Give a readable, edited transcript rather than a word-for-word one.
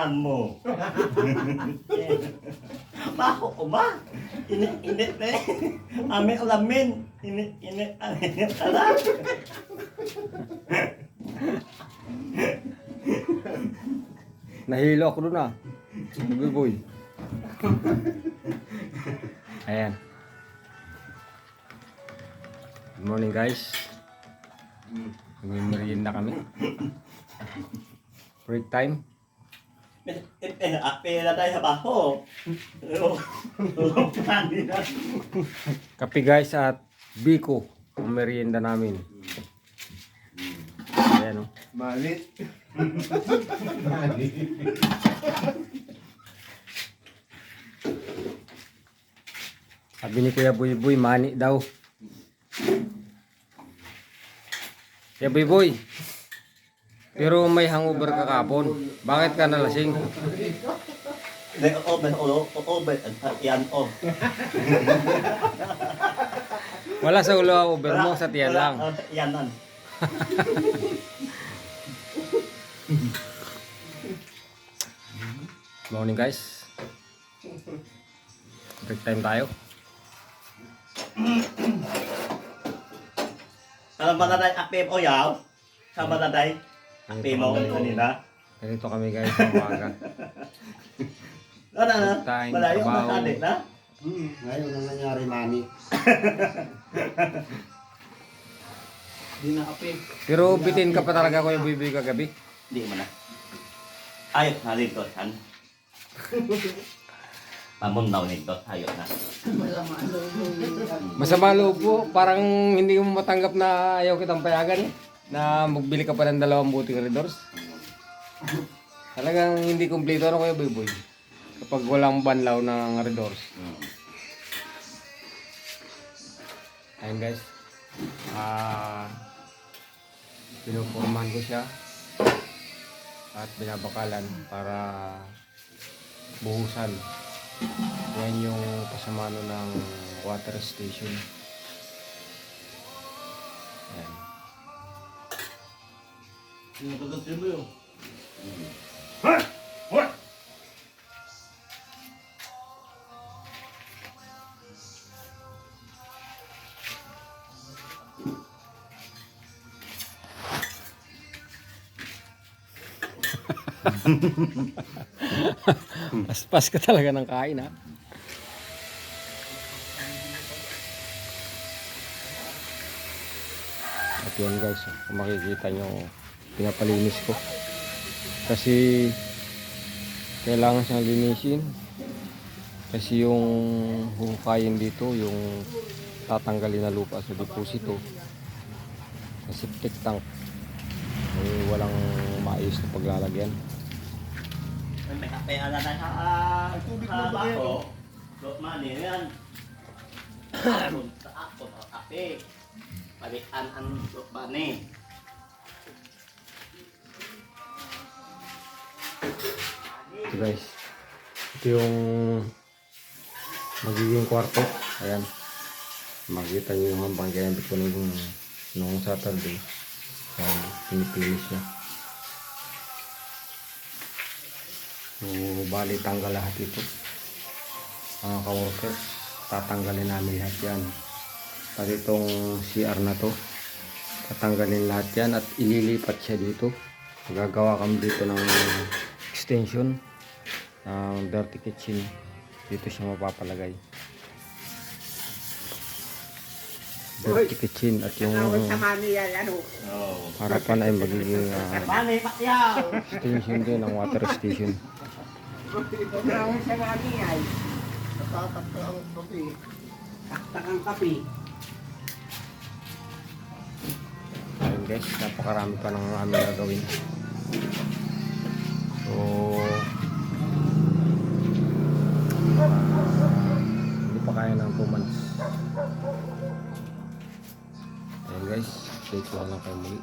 Tingnan mo. Bako ko ba? Init na eh. Amin ulamin. Init. Ala. Nahilo ako doon ah. Boy. Ayan. Good morning guys. Magmimerienda kami. Break time. Pera tayo sa bako. Kape guys at biko ang merienda namin. Ayan o. Malit. Sabi ni Kuya Buy Buy, mani daw. Kuya Buy Buy, pero may hangover ka kapon. Bakit ka nalasing? Yan o. Wala sa ulo ang over mo, sa tiyan lang. Yanan. Morning guys. Break time tayo. Alam ba na tayo apim o yaw? Sama na tayo apim mo kanina? Ganito kami guys sa umaga. Ano na? Tayo, Malayo trabaho. ang masalit na? Ngayon ang nangyari, Manny. Di na apim. Pero bitin ka pa talaga Kuya Buy Buy kagabi. Hindi mo na. Ayot na rin to. Pamundaw nito. Ayot na. Masama loob po, parang hindi mo matanggap na ayaw kitang payagan eh. Na magbili ka pa ng 2 buting Redors. Talagang hindi kumpleto na Kuya Buy Buy. Kapag walang banlaw ng Redors. Ayun guys. Pinupormahan ko siya. At binabakalan para buhusan. Yan yung pasamano ng water station. Ayan. Nagkakasin mo yun. Paspas ka talaga ng kain ha. At yun guys, kung makikita nyo, pinapalinis ko. Kasi kailangan siyang linisin. Kasi yung huhukayin dito, yung tatanggalin na lupa sa deposito, sa septic tank, walang maayos na paglalagyan. May kape ala tayo sa bako. Mani yan. Sa ako kape. Balikan ang mani. Ito guys, ito yung magiging kwarto. Ayan, makikita nyo yung hambang ginamit ko nung Saturday. Ayan, pinipilis niya. So, bali tanggal lahat ito. Mga ka-workers, tatanggalin namin lahat yan. Pati itong CR na to, tatanggalin lahat yan at ililipat siya dito. Gagawa kami dito ng extension ng dirty kitchen. Dito siya mapapalagay. Dirty kitchen at yung harapan ay magiging Mani patyaw. extension din ng water station. Taktakang kape. Ayun guys, napakarami pa ng aming gagawin. So, hindi pa kaya ng 2 months. Ayun guys, update ko lang kayo muli.